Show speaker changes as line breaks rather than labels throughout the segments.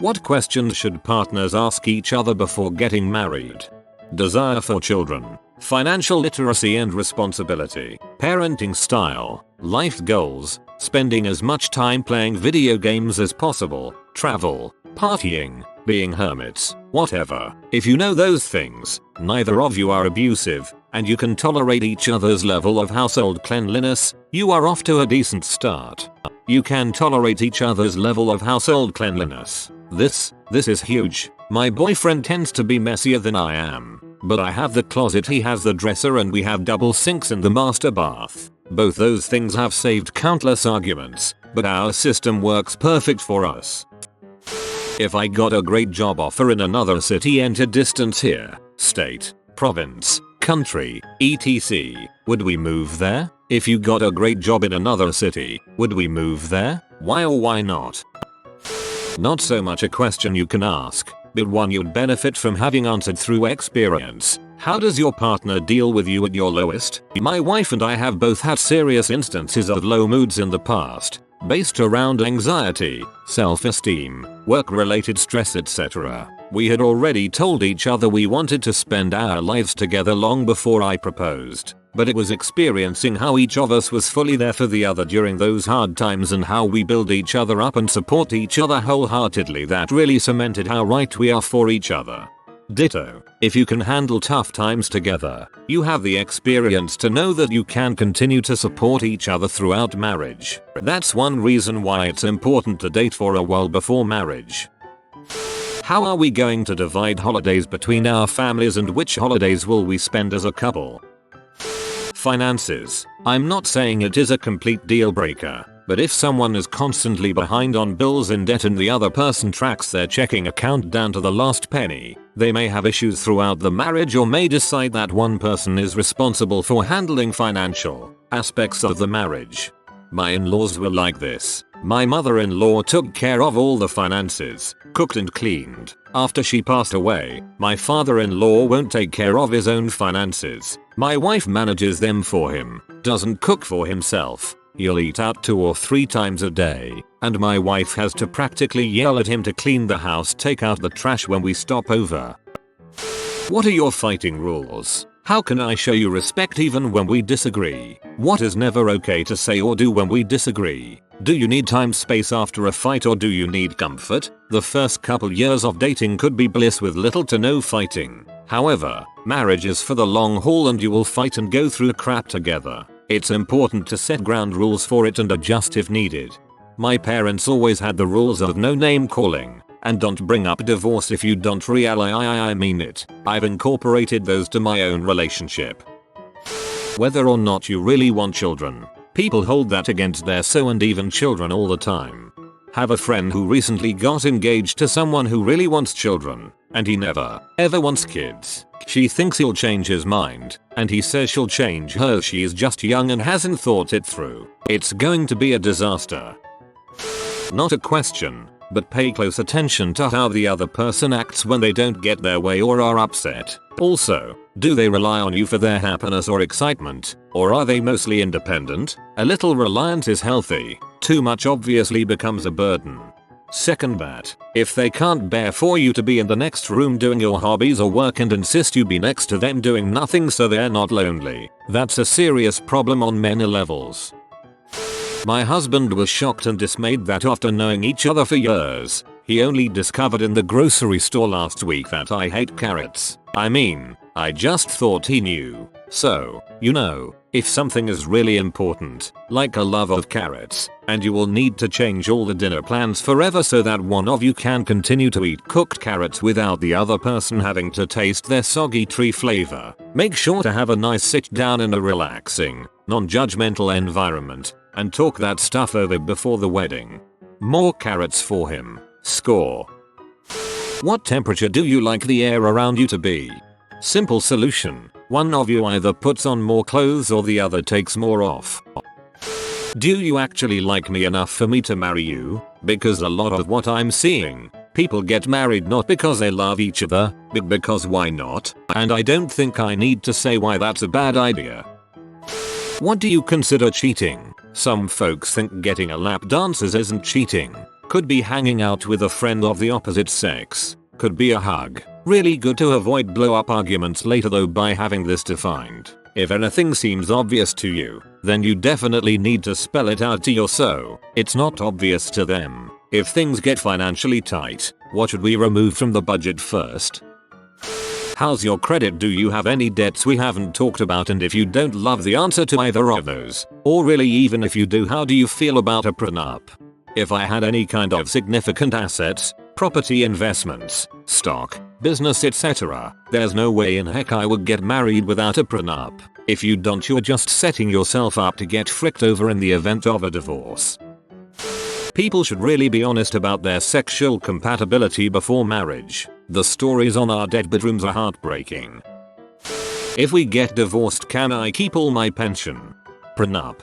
What questions should partners ask each other before getting married? Desire for children, financial literacy and responsibility, parenting style, life goals, spending as much time playing video games as possible, travel, partying, being hermits, whatever. If you know those things, neither of you are abusive, and you can tolerate each other's level of household cleanliness, you are off to a decent start. You can tolerate each other's level of household cleanliness. This is huge. My boyfriend tends to be messier than I am, but I have the closet, he has the dresser, and we have double sinks in the master bath. Both those things have saved countless arguments, but our system works perfect for us. If I got a great job offer in another city, enter distance here, state, province, country, etc., would we move there? If you got a great job in another city, would we move there? Why or why not? Not so much a question you can ask, but one you'd benefit from having answered through experience. How does your partner deal with you at your lowest? My wife and I have both had serious instances of low moods in the past, based around anxiety, self-esteem, work-related stress, etc. We had already told each other we wanted to spend our lives together long before I proposed, but it was experiencing how each of us was fully there for the other during those hard times and how we build each other up and support each other wholeheartedly that really cemented how right we are for each other. Ditto. If you can handle tough times together, you have the experience to know that you can continue to support each other throughout marriage. That's one reason why it's important to date for a while before marriage. How are we going to divide holidays between our families, and which holidays will we spend as a couple? Finances. I'm not saying it is a complete deal breaker, but if someone is constantly behind on bills, in debt, and the other person tracks their checking account down to the last penny, they may have issues throughout the marriage, or may decide that one person is responsible for handling financial aspects of the marriage. My in-laws were like this. My mother-in-law took care of all the finances, cooked and cleaned. After she passed away, my father-in-law won't take care of his own finances. My wife manages them for him, doesn't cook for himself. He'll eat out 2 or 3 times a day, and my wife has to practically yell at him to clean the house, take out the trash when we stop over. What are your fighting rules? How can I show you respect even when we disagree? What is never okay to say or do when we disagree? Do you need time space after a fight, or do you need comfort? The first couple years of dating could be bliss with little to no fighting. However, marriage is for the long haul and you will fight and go through crap together. It's important to set ground rules for it and adjust if needed. My parents always had the rules of no name calling, and don't bring up divorce if you don't really mean it. I've incorporated those to my own relationship. Whether or not you really want children. People hold that against their and even children all the time. Have a friend who recently got engaged to someone who really wants children, and he never, ever wants kids. She thinks he'll change his mind, and he says she'll change hers. She is just young and hasn't thought it through. It's going to be a disaster. Not a question, but pay close attention to how the other person acts when they don't get their way or are upset. Also, do they rely on you for their happiness or excitement, or are they mostly independent? A little reliance is healthy. Too much obviously becomes a burden. Second that, if they can't bear for you to be in the next room doing your hobbies or work and insist you be next to them doing nothing so they're not lonely, that's a serious problem on many levels. My husband was shocked and dismayed that after knowing each other for years, he only discovered in the grocery store last week that I hate carrots. I mean, I just thought he knew. So, if something is really important, like a love of carrots, and you will need to change all the dinner plans forever so that one of you can continue to eat cooked carrots without the other person having to taste their soggy tree flavor, make sure to have a nice sit down in a relaxing, non-judgmental environment, and talk that stuff over before the wedding. More carrots for him. Score. What temperature do you like the air around you to be? Simple solution. One of you either puts on more clothes or the other takes more off. Do you actually like me enough for me to marry you? Because a lot of what I'm seeing, people get married not because they love each other, but because why not? And I don't think I need to say why that's a bad idea. What do you consider cheating? Some folks think getting a lap dances isn't cheating. Could be hanging out with a friend of the opposite sex. Could be a hug. Really good to avoid blow up arguments later though by having this defined. If anything seems obvious to you, then you definitely need to spell it out to yourself. It's not obvious to them. If things get financially tight, what should we remove from the budget first? How's your credit? Do you have any debts we haven't talked about? And if you don't love the answer to either of those, or really even if you do, how do you feel about a prenup? If I had any kind of significant assets, property, investments, stock, business, etc., there's no way in heck I would get married without a prenup. If you don't, you're just setting yourself up to get fricked over in the event of a divorce. People should really be honest about their sexual compatibility before marriage. The stories on our dead bedrooms are heartbreaking. If we get divorced, can I keep all my pension? Prenup.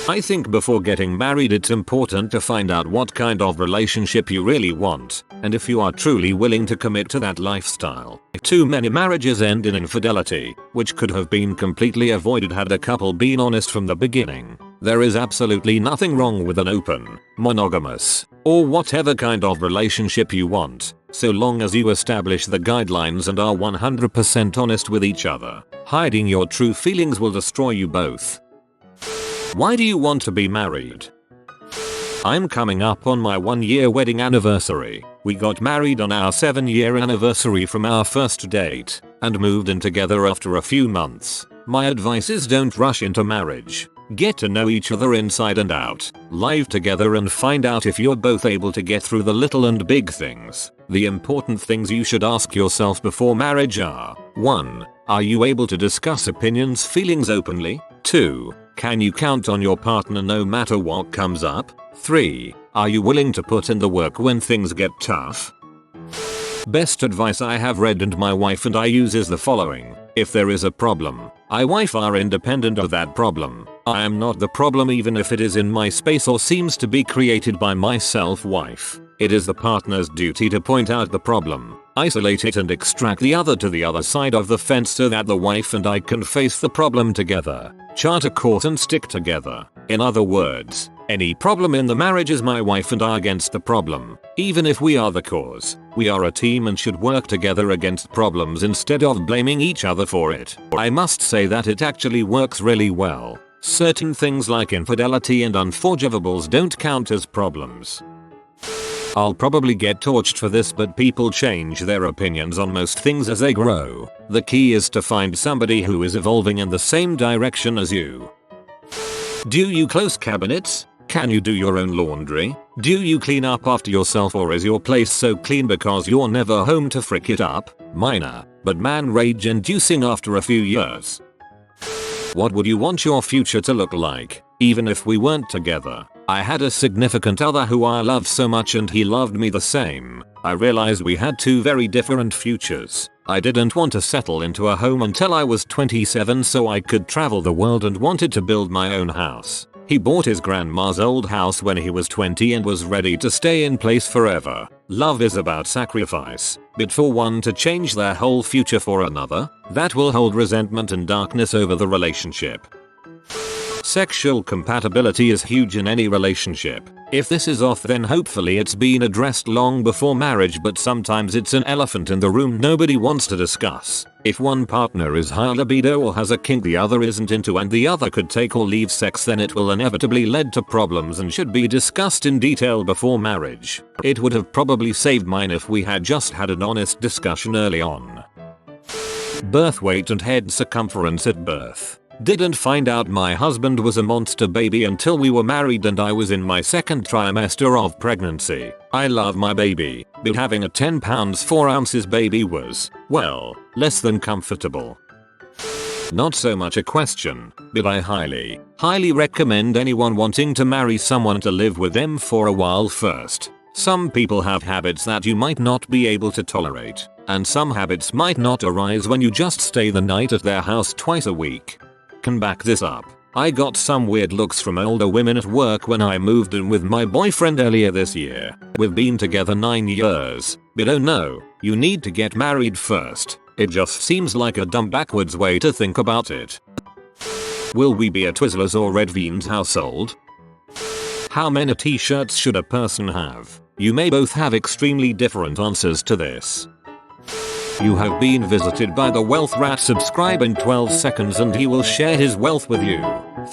I think before getting married it's important to find out what kind of relationship you really want, and if you are truly willing to commit to that lifestyle. Too many marriages end in infidelity, which could have been completely avoided had a couple been honest from the beginning. There is absolutely nothing wrong with an open, monogamous, or whatever kind of relationship you want, so long as you establish the guidelines and are 100% honest with each other. Hiding your true feelings will destroy you both. Why do you want to be married? I'm coming up on my 1-year wedding anniversary. We got married on our 7-year anniversary from our first date, and moved in together after a few months. My advice is don't rush into marriage. Get to know each other inside and out, live together, and find out if you're both able to get through the little and big things. The important things you should ask yourself before marriage are: 1. Are you able to discuss opinions, feelings openly? 2. Can you count on your partner no matter what comes up? 3. Are you willing to put in the work when things get tough? Best advice I have read and my wife and I use is the following: if there is a problem, I wife are independent of that problem. I am not the problem even if it is in my space or seems to be created by myself wife. It is the partner's duty to point out the problem, isolate it, and extract the other to the other side of the fence so that the wife and I can face the problem together, chart a course and stick together. In other words, any problem in the marriage is my wife and I against the problem. Even if we are the cause, we are a team and should work together against problems instead of blaming each other for it. I must say that it actually works really well. Certain things like infidelity and unforgivables don't count as problems. I'll probably get torched for this, but people change their opinions on most things as they grow. The key is to find somebody who is evolving in the same direction as you. Do you close cabinets? Can you do your own laundry? Do you clean up after yourself, or is your place so clean because you're never home to frick it up? Minor, but man rage inducing after a few years. What would you want your future to look like, even if we weren't together? I had a significant other who I loved so much and he loved me the same. I realized we had two very different futures. I didn't want to settle into a home until I was 27 so I could travel the world, and wanted to build my own house. He bought his grandma's old house when he was 20 and was ready to stay in place forever. Love is about sacrifice, but for one to change their whole future for another, that will hold resentment and darkness over the relationship. Sexual compatibility is huge in any relationship. If this is off, then hopefully it's been addressed long before marriage, but sometimes it's an elephant in the room nobody wants to discuss. If one partner is high libido or has a kink the other isn't into and the other could take or leave sex, then it will inevitably lead to problems and should be discussed in detail before marriage. It would have probably saved mine if we had just had an honest discussion early on. Birth weight and head circumference at birth. Didn't find out my husband was a monster baby until we were married and I was in my second trimester of pregnancy. I love my baby, but having a 10 pounds 4 ounces baby was, well, less than comfortable. Not so much a question, but I highly recommend anyone wanting to marry someone to live with them for a while first. Some people have habits that you might not be able to tolerate, and some habits might not arise when you just stay the night at their house twice a week. Can back this up. I got some weird looks from older women at work when I moved in with my boyfriend earlier this year. We've been together 9 years, but oh no, you need to get married first. It just seems like a dumb backwards way to think about it. Will we be a Twizzlers or Red Beans household? How many t-shirts should a person have? You may both have extremely different answers to this. You have been visited by the wealth rat. Subscribe in 12 seconds and he will share his wealth with you.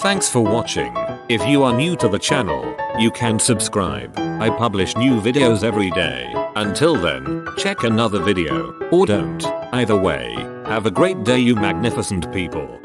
Thanks for watching. If you are new to the channel, you can subscribe. I publish new videos every day. Until then, check another video, or don't. Either way, have a great day you magnificent people.